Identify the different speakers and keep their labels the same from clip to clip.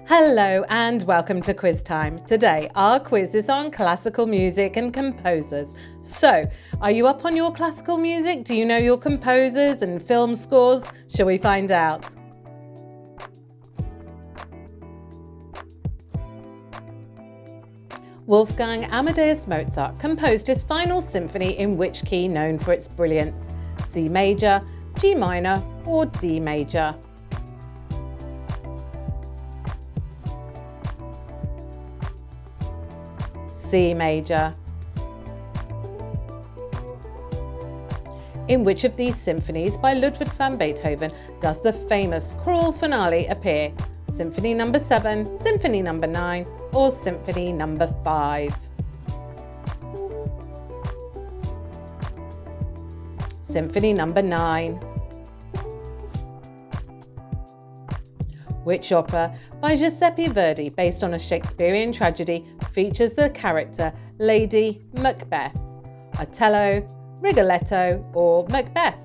Speaker 1: Hello and welcome to Quiz Time. Today our quiz is on classical music and composers. So, are you up on your classical music? Do you know your composers and film scores? Shall we find out? Wolfgang Amadeus Mozart composed his final symphony in which key known for its brilliance? C major, G minor or D major? C major. In which of these symphonies by Ludwig van Beethoven does the famous choral finale appear? Symphony number 7, Symphony number 9 or Symphony number 5? Symphony number 9. Which opera by Giuseppe Verdi, based on a Shakespearean tragedy, features the character Lady Macbeth? Othello, Rigoletto or Macbeth?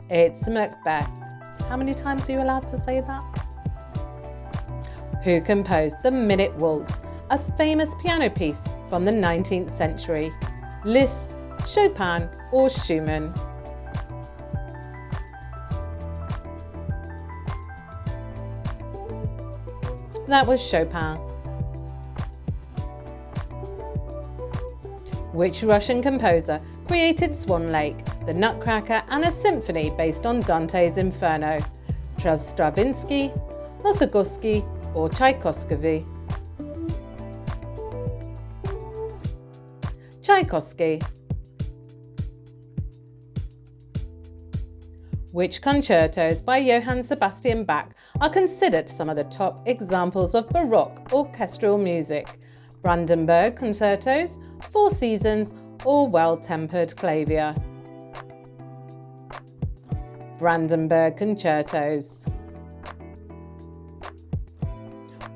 Speaker 1: It's Macbeth. How many times are you allowed to say that? Who composed the Minute Waltz, a famous piano piece from the 19th century? Liszt, Chopin or Schumann? That was Chopin. Which Russian composer created Swan Lake, the Nutcracker and a symphony based on Dante's Inferno? Stravinsky, Mussorgsky or Tchaikovsky? Tchaikovsky. Which concertos by Johann Sebastian Bach are considered some of the top examples of Baroque orchestral music? Brandenburg concertos, Four Seasons or Well-Tempered Clavier? Brandenburg concertos.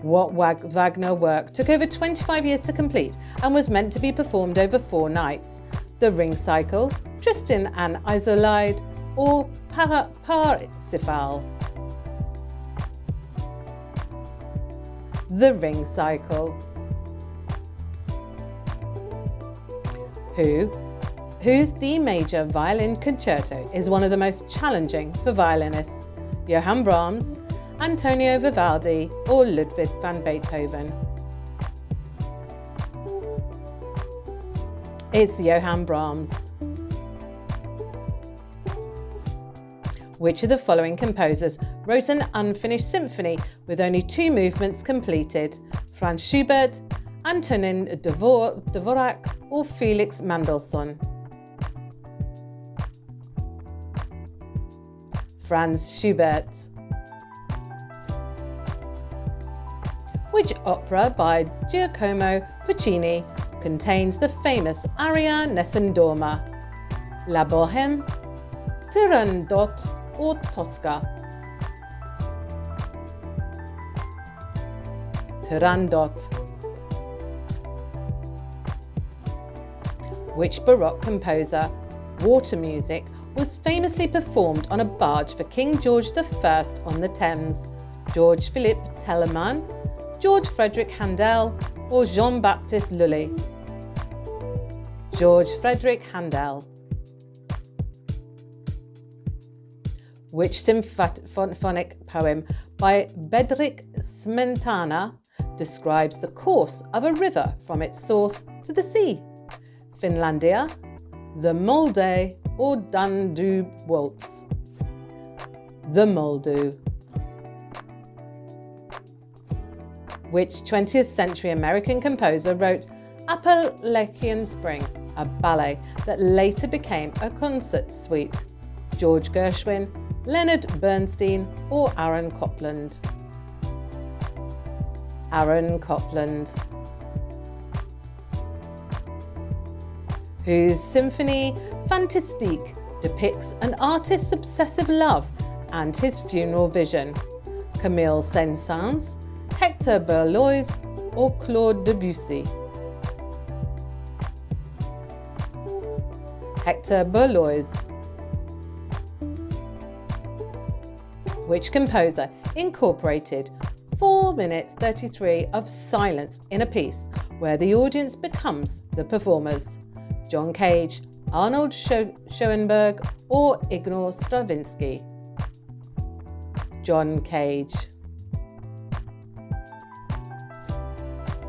Speaker 1: What Wagner work took over 25 years to complete and was meant to be performed over 4 nights? The Ring Cycle, Tristan and Isolde or Parsifal? The Ring Cycle. Whose D major violin concerto is one of the most challenging for violinists? Johann Brahms, Antonio Vivaldi or Ludwig van Beethoven? It's Johann Brahms. Which of the following composers wrote an unfinished symphony with only 2 movements completed? Franz Schubert, Antonin Dvorak or Felix Mendelssohn? Franz Schubert. Which opera by Giacomo Puccini contains the famous aria Nessun Dorma? La Bohème, Turandot or Tosca? Turandot. Which Baroque composer water music was famously performed on a barge for King George I on the Thames? George Philippe Telemann, George Frederick Handel or Jean-Baptiste Lully? George Frederick Handel. Which symphonic poem by Bedřich Smetana describes the course of a river from its source to the sea? Finlandia, the Molde or Danube Waltz? The Moldau. Which 20th century American composer wrote Appalachian Spring, a ballet that later became a concert suite? George Gershwin, Leonard Bernstein or Aaron Copland? Aaron Copland. Whose symphony Fantastique depicts an artist's obsessive love and his funeral vision? Camille Saint-Saëns, Hector Berlioz or Claude Debussy? Hector Berlioz. Which composer incorporated 4 minutes 33 of silence in a piece where the audience becomes the performers? John Cage, Arnold Schoenberg, or Igor Stravinsky? John Cage.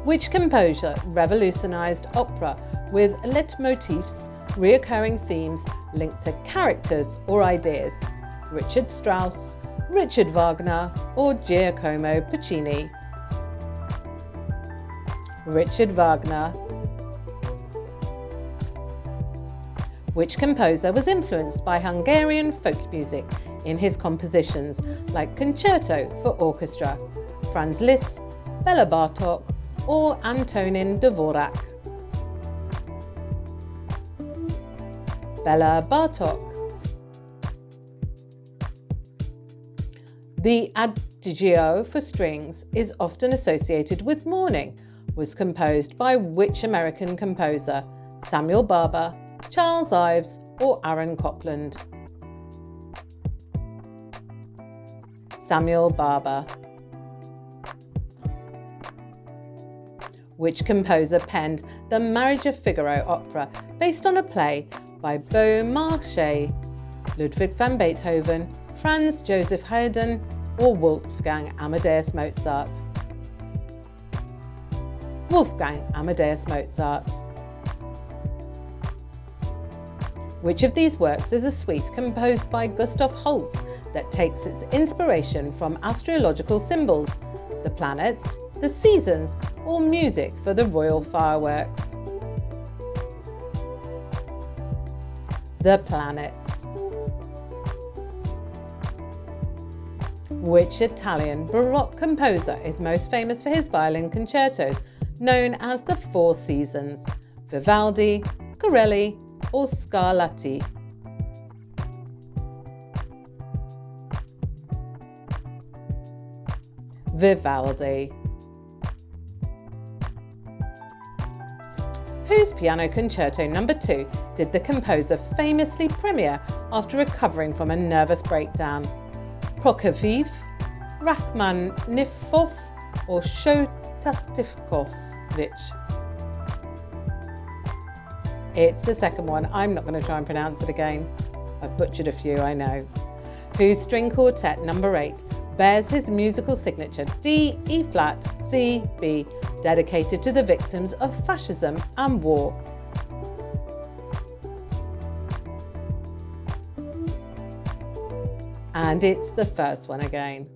Speaker 1: Which composer revolutionized opera with leitmotifs, recurring themes linked to characters or ideas? Richard Strauss, Richard Wagner, or Giacomo Puccini? Richard Wagner. Which composer was influenced by Hungarian folk music in his compositions like Concerto for Orchestra? Franz Liszt, Bela Bartok, or Antonin Dvorak? Bela Bartok. The Adagio for strings is often associated with mourning. Was composed by which American composer? Samuel Barber, Charles Ives, or Aaron Copland? Samuel Barber. Which composer penned the Marriage of Figaro opera based on a play by Beaumarchais? Ludwig van Beethoven, Franz Joseph Haydn, or Wolfgang Amadeus Mozart? Wolfgang Amadeus Mozart. Which of these works is a suite composed by Gustav Holst that takes its inspiration from astrological symbols, the planets, the seasons, or music for the royal fireworks? The planets. Which Italian Baroque composer is most famous for his violin concertos, known as the Four Seasons? Vivaldi, Corelli, or Scarlatti? Vivaldi. Whose Piano Concerto No. 2 did the composer famously premiere after recovering from a nervous breakdown? Prokofiev, Rachmaninoff, or Shostakovich? It's the second one. I'm not going to try and pronounce it again. I've butchered a few, I know. Whose String Quartet No. 8 bears his musical signature D, E flat, C, B, dedicated to the victims of fascism and war? And it's the first one again.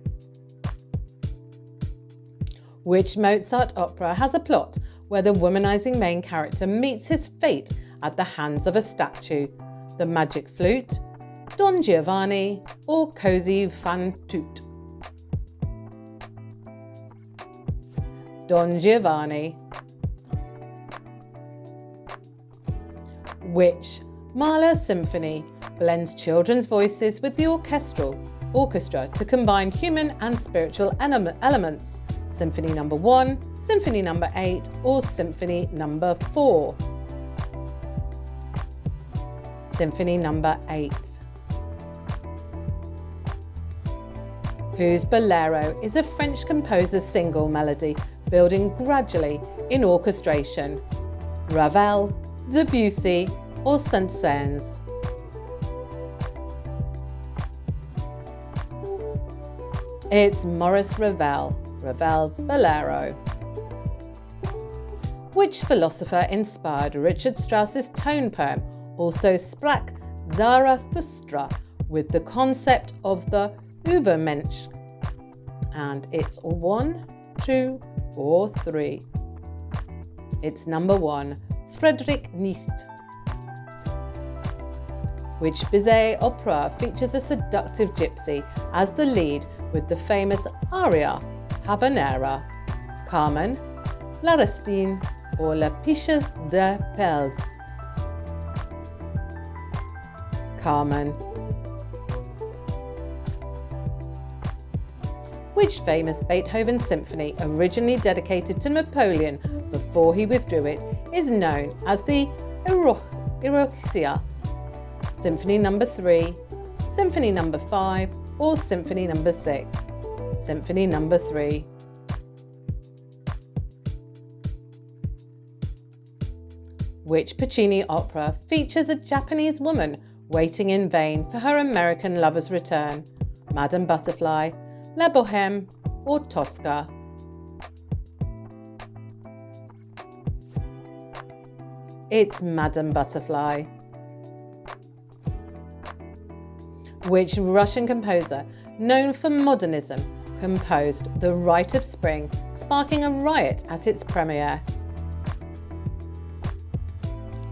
Speaker 1: Which Mozart opera has a plot where the womanizing main character meets his fate at the hands of a statue? The Magic Flute, Don Giovanni, or Così fan tutte? Don Giovanni. Which Mahler symphony blends children's voices with the orchestra to combine human and spiritual elements? Symphony No. 1, Symphony No. 8, or Symphony No. 4? Symphony No. 8. Whose Bolero is a French composer's single melody, building gradually in orchestration? Ravel, Debussy, or Saint-Saëns? It's Maurice Ravel, Ravel's Bolero. Which philosopher inspired Richard Strauss's tone poem, also Sprach Zarathustra, with the concept of the Übermensch? And it's 1, 2, or 3. It's number 1, Friedrich Nietzsche. Which Bizet opera features a seductive gypsy as the lead with the famous aria Habanera? Carmen, L'aristide, or La Pichesse de Pels? Carmen. Which famous Beethoven symphony, originally dedicated to Napoleon before he withdrew it, is known as the Erosia? Symphony No. 3, Symphony No. 5, or Symphony No. 6, Symphony No. 3. Which Puccini opera features a Japanese woman waiting in vain for her American lover's return? Madame Butterfly, La Bohème, or Tosca? It's Madame Butterfly. Which Russian composer, known for modernism, composed The Rite of Spring, sparking a riot at its premiere?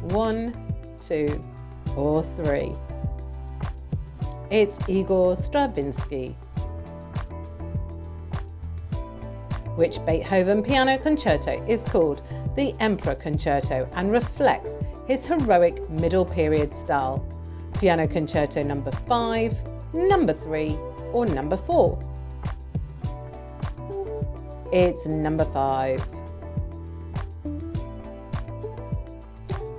Speaker 1: 1, 2, or 3? It's Igor Stravinsky. Which Beethoven piano concerto is called the Emperor Concerto and reflects his heroic middle period style? Piano Concerto No. 5, No. 3, or No. 4? It's No. 5.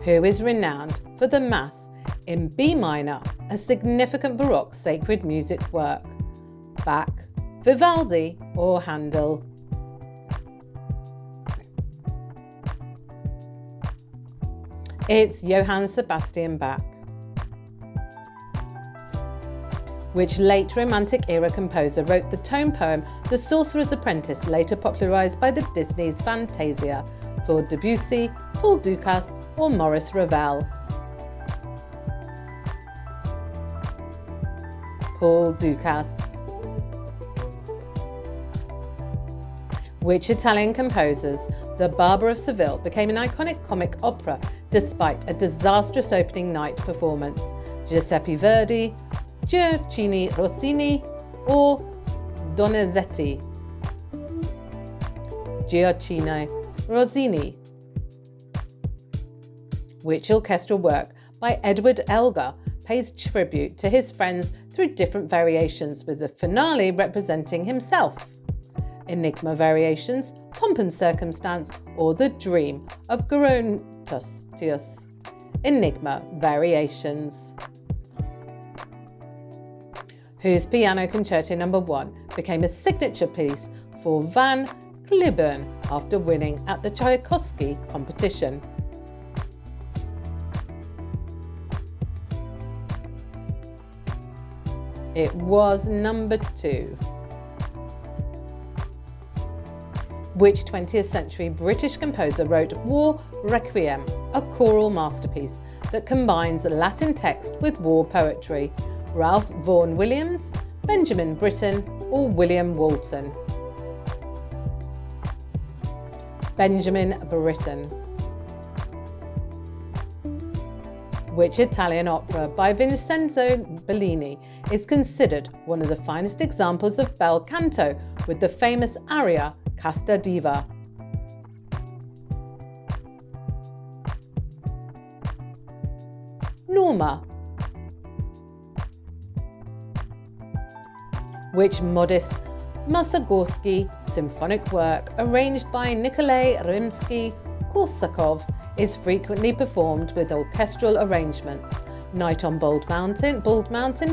Speaker 1: Who is renowned for the Mass in B minor, a significant Baroque sacred music work? Bach, Vivaldi, or Handel? It's Johann Sebastian Bach. Which late Romantic era composer wrote the tone poem The Sorcerer's Apprentice, later popularised by the Disney's Fantasia? Claude Debussy, Paul Dukas, or Maurice Ravel? Paul Dukas. Which Italian composers The Barber of Seville became an iconic comic opera despite a disastrous opening night performance? Giuseppe Verdi, Gioacchino Rossini, or Donizetti? Gioacchino Rossini. Which orchestral work by Edward Elgar pays tribute to his friends through different variations, with the finale representing himself? Enigma Variations, Pomp and Circumstance, or The Dream of Gerontius? Enigma Variations. Whose Piano Concerto No. 1 became a signature piece for Van Cliburn after winning at the Tchaikovsky competition? It was No. 2. Which 20th century British composer wrote War Requiem, a choral masterpiece that combines Latin text with war poetry? Ralph Vaughan Williams, Benjamin Britten, or William Walton? Benjamin Britten. Which Italian opera by Vincenzo Bellini is considered one of the finest examples of bel canto, with the famous aria Casta Diva? Norma. Which modest Mussorgsky symphonic work, arranged by Nikolai Rimsky-Korsakov, is frequently performed with orchestral arrangements? Night on Bald Mountain,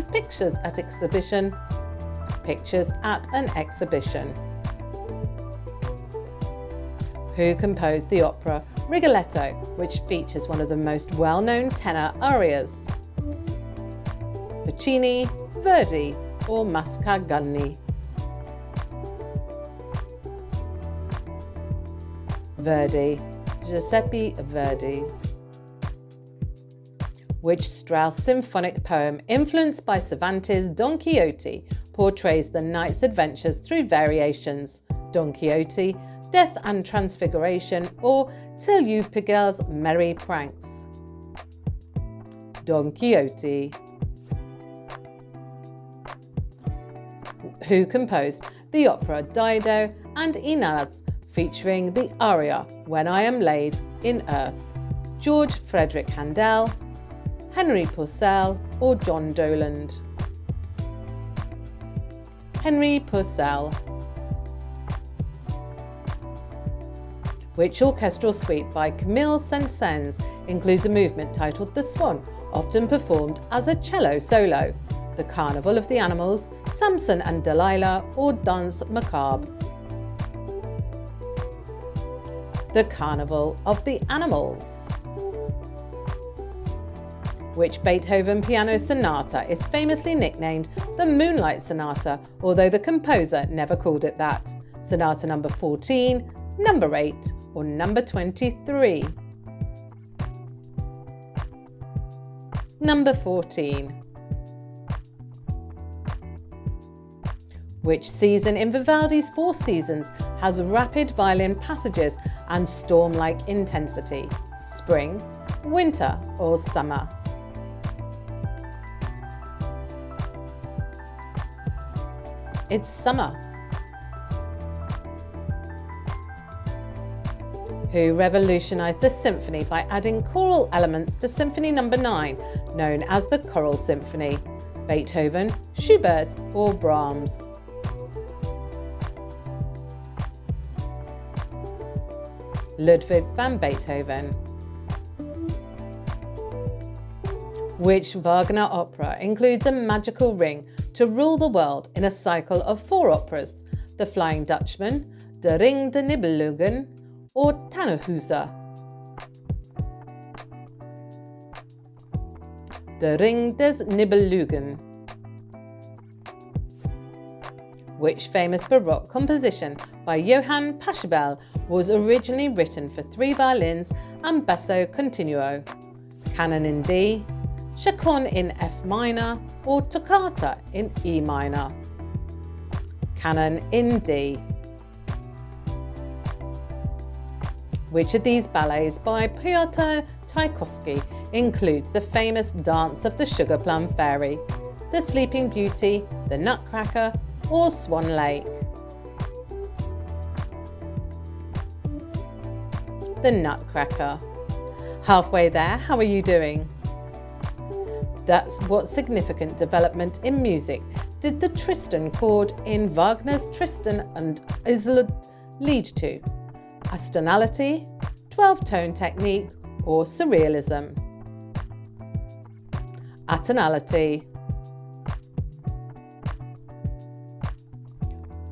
Speaker 1: Pictures at an Exhibition. Who composed the opera Rigoletto, which features one of the most well-known tenor arias? Puccini, Verdi, or Mascagni? Verdi. Giuseppe Verdi. Which Strauss symphonic poem, influenced by Cervantes' Don Quixote, portrays the knight's adventures through variations? Don Quixote, Death and Transfiguration, or Till You Pigel's Merry Pranks? Don Quixote. Who composed the opera Dido and Inez, featuring the aria When I Am Laid in Earth? George Frederick Handel, Henry Purcell, or John Doland? Henry Purcell. Which orchestral suite by Camille Saint-Saëns includes a movement titled The Swan, often performed as a cello solo? The Carnival of the Animals, Samson and Delilah, or Danse Macabre. The Carnival of the Animals. Which Beethoven piano sonata is famously nicknamed the Moonlight Sonata, although the composer never called it that? Sonata number 14, number 8, or number 23? Number 14. Which season in Vivaldi's Four Seasons has rapid violin passages and storm-like intensity? Spring, winter, or summer? It's summer. Who revolutionized the symphony by adding choral elements to Symphony No. 9, known as the Choral Symphony? Beethoven, Schubert, or Brahms? Ludwig van Beethoven. Which Wagner opera includes a magical ring to rule the world in a cycle of 4 operas? The Flying Dutchman, Der Ring der Nibelungen, or Tannhäuser? Der Ring des Nibelungen. Which famous Baroque composition by Johann Pachelbel was originally written for 3 violins and basso continuo? Canon in D, Chaconne in F minor, or Toccata in E minor? Canon in D. Which of these ballets by Pyotr Tchaikovsky includes the famous Dance of the Sugar Plum Fairy, The Sleeping Beauty, The Nutcracker, or Swan Lake? The Nutcracker. Halfway there, how are you doing? That's what significant development in music did the Tristan chord in Wagner's Tristan and Isolde lead to? Atonality, 12-tone technique, or surrealism? Atonality.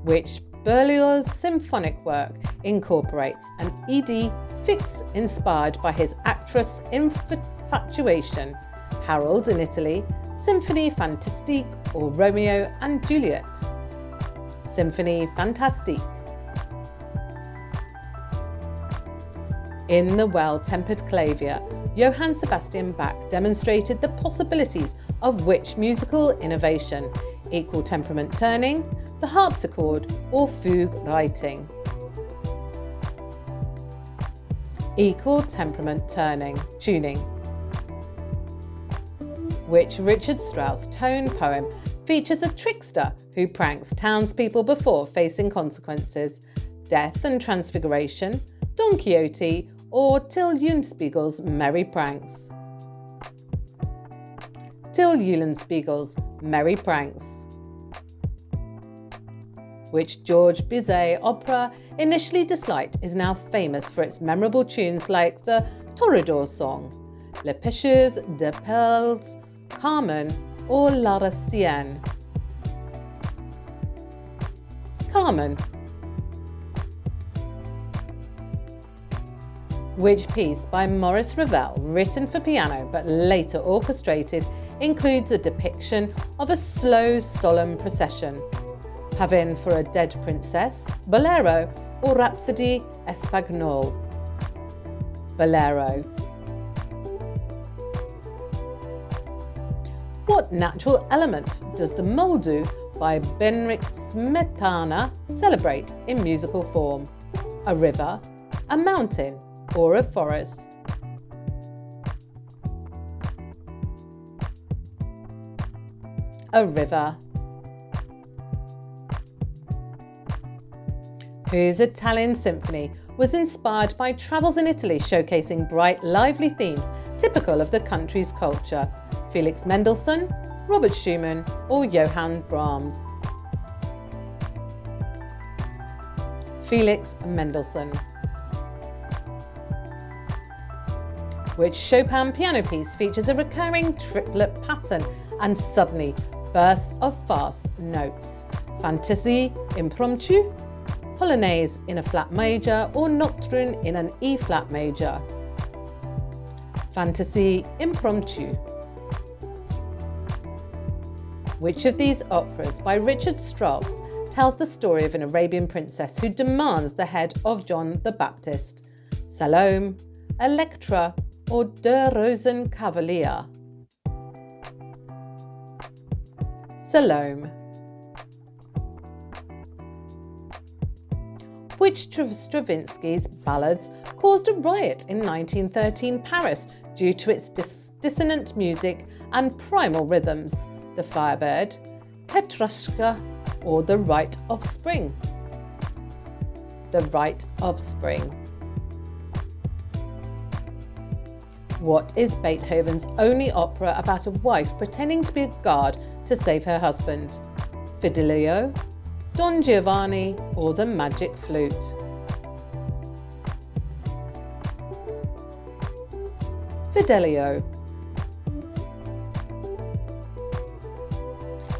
Speaker 1: Which Berlioz's symphonic work incorporates an ED fix inspired by his actress infatuation? Harold in Italy, Symphonie Fantastique, or Romeo and Juliet? Symphonie Fantastique. In the Well-Tempered Clavier, Johann Sebastian Bach demonstrated the possibilities of which musical innovation? Equal temperament turning, the harpsichord, or fugue writing? Equal temperament tuning. Which Richard Strauss tone poem features a trickster who pranks townspeople before facing consequences? Death and Transfiguration, Don Quixote, or Till Eulenspiegel's Merry Pranks? Till Eulenspiegel's Merry Pranks. Which Georges Bizet opera, initially disliked, is now famous for its memorable tunes like the Toreador song, Les Pêcheurs de Perles, Carmen, or La Racienne? Carmen. Which piece by Maurice Ravel, written for piano but later orchestrated, includes a depiction of a slow, solemn procession? Pavane for a Dead Princess, Bolero, or Rhapsody Espagnole? Bolero. What natural element does the Moldu by Benrik Smetana celebrate in musical form? A river, a mountain, or a forest? A river. Whose Italian symphony was inspired by travels in Italy showcasing bright, lively themes typical of the country's culture? Felix Mendelssohn, Robert Schumann, or Johann Brahms? Felix Mendelssohn. Which Chopin piano piece features a recurring triplet pattern and suddenly bursts of fast notes, fantaisie impromptu, polonaise in a flat major or nocturne in an E-flat major. Fantaisie impromptu. Which of these operas by Richard Strauss tells the story of an Arabian princess who demands the head of John the Baptist? Salome, Electra, or Der Rosenkavalier? Salome. Which of Stravinsky's ballads caused a riot in 1913 Paris due to its dissonant music and primal rhythms? The Firebird, Petrushka, or The Rite of Spring? The Rite of Spring. What is Beethoven's only opera about a wife pretending to be a guard to save her husband? Fidelio, Don Giovanni, or The Magic Flute? Fidelio.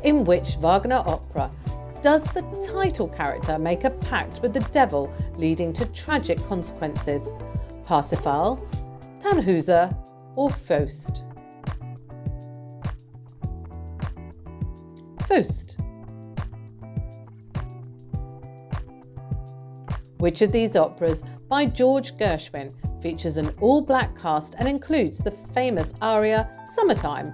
Speaker 1: In which Wagner opera does the title character make a pact with the devil leading to tragic consequences? Parsifal, Tannhäuser, or Faust? Faust. Which of these operas by George Gershwin features an all-black cast and includes the famous aria Summertime,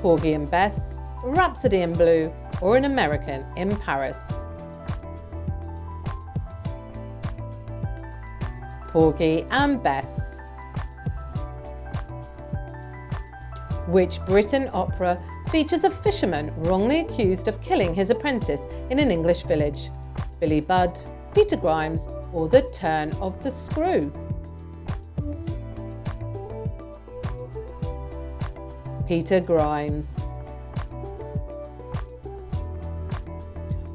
Speaker 1: Porgy and Bess, Rhapsody in Blue, or An American in Paris? Porgy and Bess. Which Britain opera features a fisherman wrongly accused of killing his apprentice in an English village? Billy Budd, Peter Grimes, or The Turn of the Screw? Peter Grimes.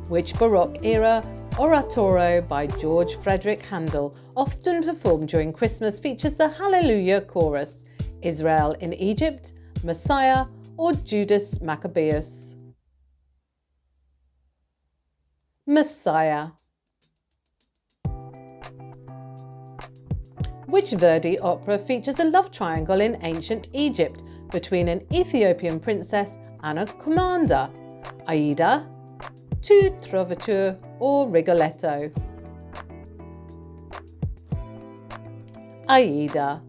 Speaker 1: Which Baroque era oratorio by George Frederick Handel, often performed during Christmas, features the Hallelujah chorus? Israel in Egypt, Messiah, or Judas Maccabeus? Messiah. Which Verdi opera features a love triangle in ancient Egypt between an Ethiopian princess and a commander? Aida, Two Trovatore, or Rigoletto? Aida.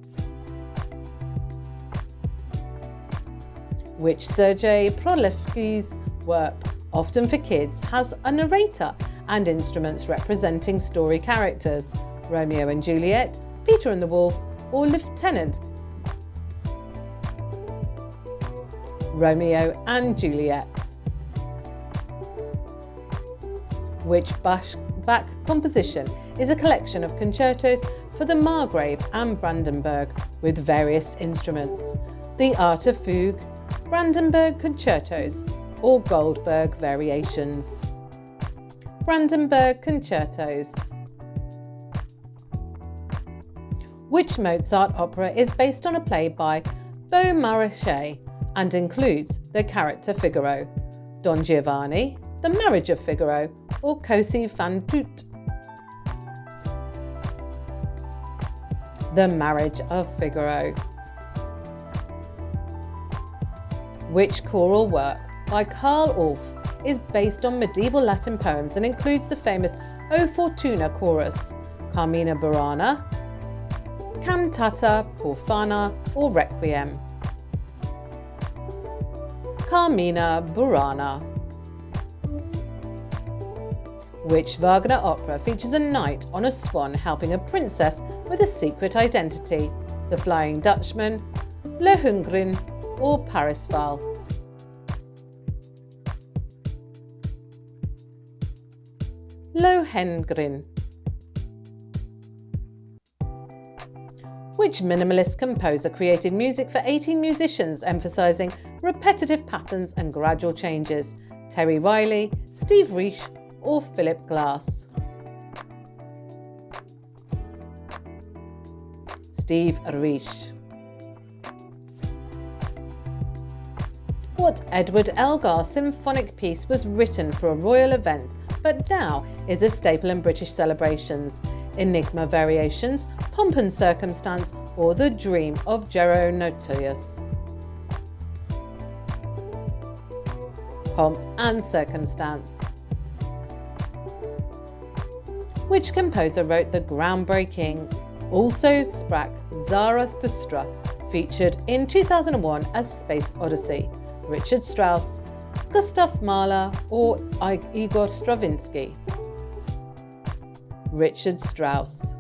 Speaker 1: Which Sergei Prolefsky's work, often for kids, has a narrator and instruments representing story characters? Romeo and Juliet, Peter and the Wolf, or Lieutenant? Romeo and Juliet. Which Bach composition is a collection of concertos for the Margrave and Brandenburg with various instruments? The Art of Fugue, Brandenburg Concertos, or Goldberg Variations? Brandenburg Concertos. Which Mozart opera is based on a play by Beaumarchais and includes the character Figaro? Don Giovanni, The Marriage of Figaro, or Cosi fan tutte? The Marriage of Figaro. Which choral work by Carl Orff is based on medieval Latin poems and includes the famous O Fortuna chorus? Carmina Burana, Cantata Profana, or Requiem? Carmina Burana. Which Wagner opera features a knight on a swan helping a princess with a secret identity? The Flying Dutchman, Lohengrin, or Parsifal? Lohengrin. Which minimalist composer created music for 18 musicians emphasising repetitive patterns and gradual changes? Terry Riley, Steve Reich, or Philip Glass? Steve Reich. What Edward Elgar symphonic piece was written for a royal event but now is a staple in British celebrations? Enigma Variations, Pomp and Circumstance, or The Dream of Gerontius? Pomp and Circumstance. Which composer wrote the groundbreaking Also Sprach Zarathustra, featured in 2001 as Space Odyssey? Richard Strauss, Gustav Mahler, or Igor Stravinsky? Richard Strauss.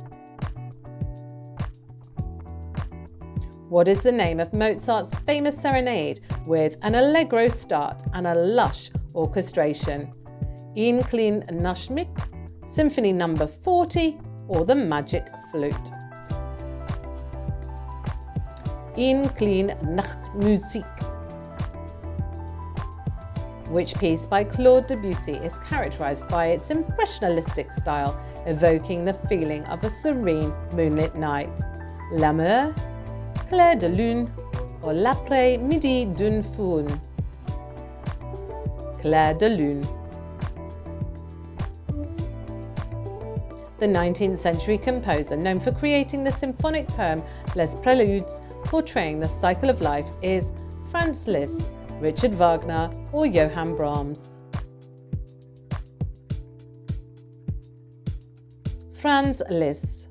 Speaker 1: What is the name of Mozart's famous serenade with an allegro start and a lush orchestration? Ein klein Nachmittag, Symphony No. 40, or The Magic Flute? Ein klein Nachtmusik. Which piece by Claude Debussy is characterised by its impressionistic style, evoking the feeling of a serene moonlit night? L'amour, Clair de lune, or L'après-midi d'une faune? Clair de lune. The 19th century composer known for creating the symphonic poem Les Préludes, portraying the cycle of life, is Franz Liszt, Richard Wagner, or Johann Brahms? Franz Liszt.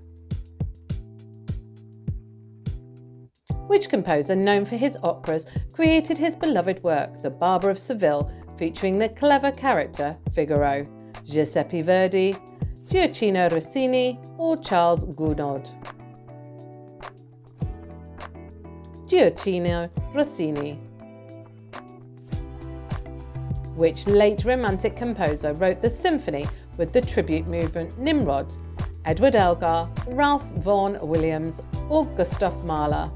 Speaker 1: Which composer known for his operas created his beloved work, The Barber of Seville, featuring the clever character Figaro? Giuseppe Verdi, Gioacchino Rossini, or Charles Gounod? Gioacchino Rossini. Which late Romantic composer wrote the symphony with the tribute movement Nimrod? Edward Elgar, Ralph Vaughan Williams, or Gustav Mahler?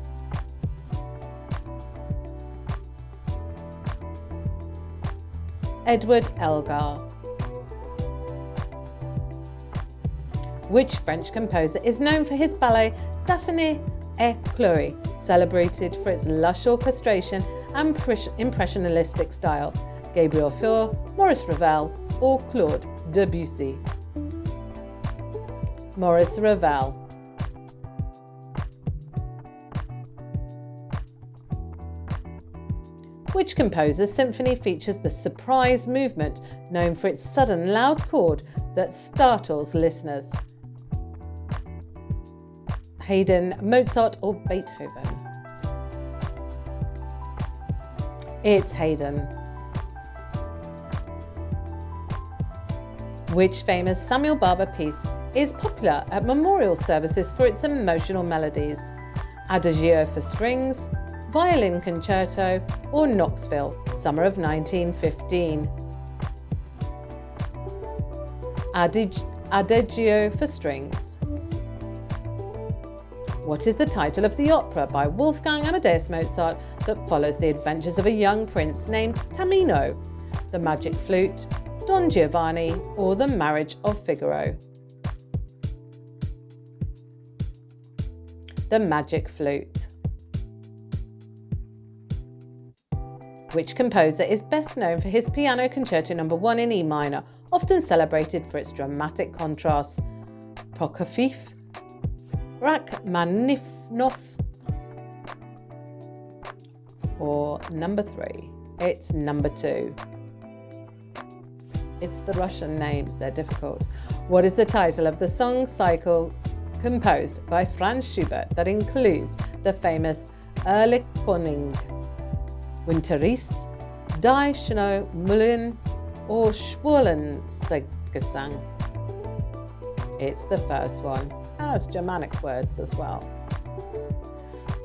Speaker 1: Edward Elgar. Which French composer is known for his ballet Daphné et Chloé, celebrated for its lush orchestration and impressionistic style? Gabriel Fauré, Maurice Ravel, or Claude Debussy? Maurice Ravel. Which composer's symphony features the surprise movement known for its sudden loud chord that startles listeners? Haydn, Mozart, or Beethoven? It's Haydn. Which famous Samuel Barber piece is popular at memorial services for its emotional melodies? Adagio for Strings, Violin Concerto, or Knoxville, Summer of 1915? Adagio for Strings. What is the title of the opera by Wolfgang Amadeus Mozart that follows the adventures of a young prince named Tamino? The Magic Flute, Don Giovanni, or The Marriage of Figaro? The Magic Flute. Which composer is best known for his Piano Concerto No. 1 in E minor, often celebrated for its dramatic contrasts? Prokofiev, Rachmaninoff, or number 3? It's number 2. It's the Russian names, they're difficult. What is the title of the song cycle composed by Franz Schubert that includes the famous Erlkönig? Winterreise, Die Schöne Müllerin, or Schwulengesang? It's the first one. Has Germanic words as well.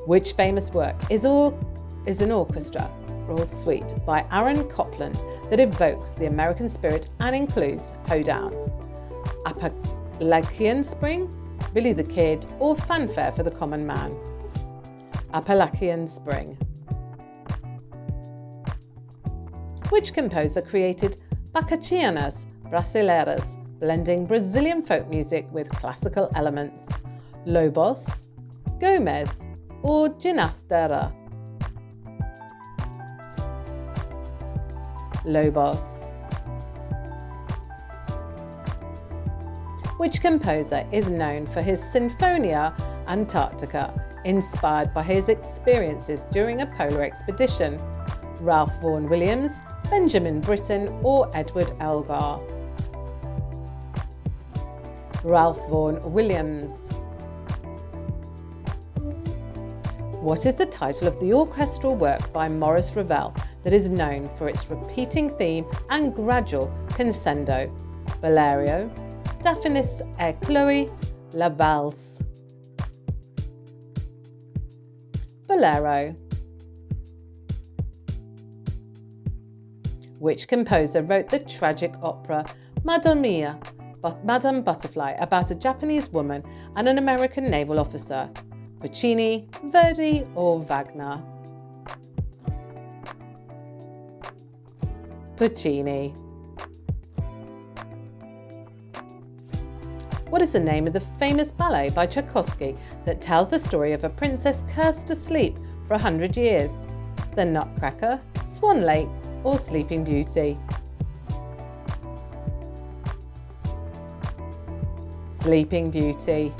Speaker 1: Which famous work is an orchestra or suite by Aaron Copland that evokes the American spirit and includes Hoedown, Appalachian Spring, Billy the Kid, or Fanfare for the Common Man? Appalachian Spring. Which composer created Bacachianas Brasileiras, blending Brazilian folk music with classical elements? Lobos, Gomez, or Ginastera? Lobos. Which composer is known for his Sinfonia Antarctica, inspired by his experiences during a polar expedition? Ralph Vaughan Williams, Benjamin Britten, or Edward Elgar? Ralph Vaughan Williams. What is the title of the orchestral work by Maurice Ravel that is known for its repeating theme and gradual crescendo? Valerio, Daphnis et Chloe, La Valse. Bolero. Which composer wrote the tragic opera Madame Butterfly about a Japanese woman and an American naval officer? Puccini, Verdi, or Wagner? Puccini. What is the name of the famous ballet by Tchaikovsky that tells the story of a princess cursed to sleep for 100 years? The Nutcracker, Swan Lake, or Sleeping Beauty? Sleeping Beauty.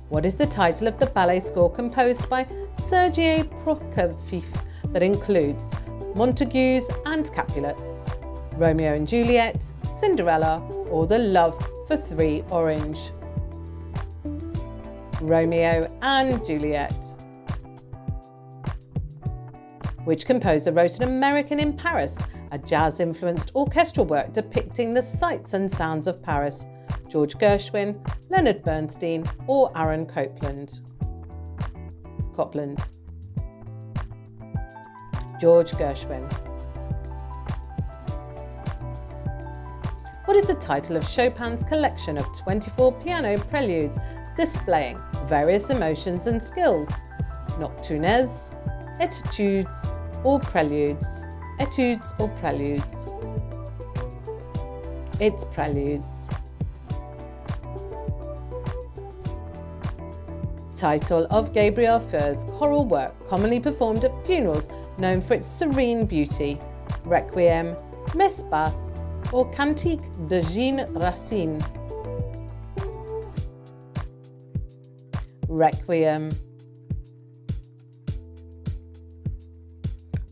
Speaker 1: What is the title of the ballet score composed by Sergei Prokofiev that includes Montagues and Capulets? Romeo and Juliet, Cinderella, or The Love for Three Orange? Romeo and Juliet. Which composer wrote An American in Paris, a jazz-influenced orchestral work depicting the sights and sounds of Paris? George Gershwin, Leonard Bernstein, or Aaron Copland? George Gershwin. What is the title of Chopin's collection of 24 piano preludes displaying various emotions and skills? Nocturnes, Etudes, or Preludes? Etudes or Preludes? It's Preludes. Title of Gabriel Fauré choral work commonly performed at funerals known for its serene beauty? Requiem, Messe basse, or Cantique de Jean Racine? Requiem.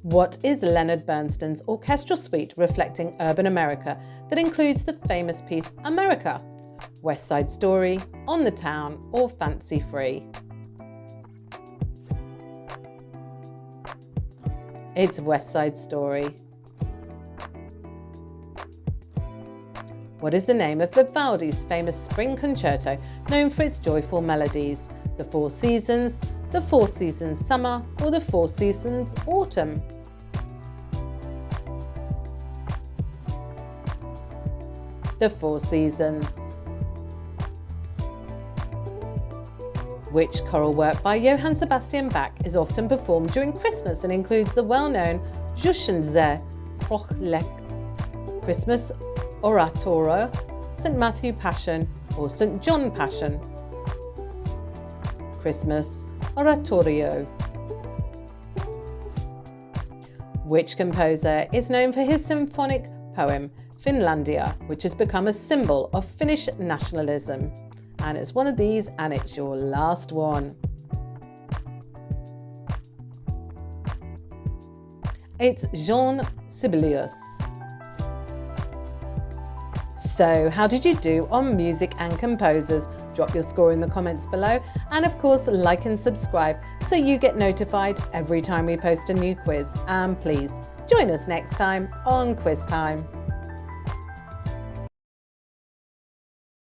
Speaker 1: What is Leonard Bernstein's orchestral suite reflecting urban America that includes the famous piece America? West Side Story, On the Town, or Fancy Free? It's West Side Story. What is the name of Vivaldi's famous Spring Concerto, known for its joyful melodies? The Four Seasons, the Four Seasons Summer, or the Four Seasons Autumn? The Four Seasons. Which choral work by Johann Sebastian Bach is often performed during Christmas and includes the well-known Zwischen sehr Frohlich, Christmas Oratorio, St. Matthew Passion, or St. John Passion? Christmas Oratorio. Which composer is known for his symphonic poem Finlandia, which has become a symbol of Finnish nationalism? And it's one of these, and it's your last one. It's Jean Sibelius. So, how did you do on music and composers? Drop your score in the comments below, and of course like and subscribe so you get notified every time we post a new quiz. And please join us next time on Quiz Time.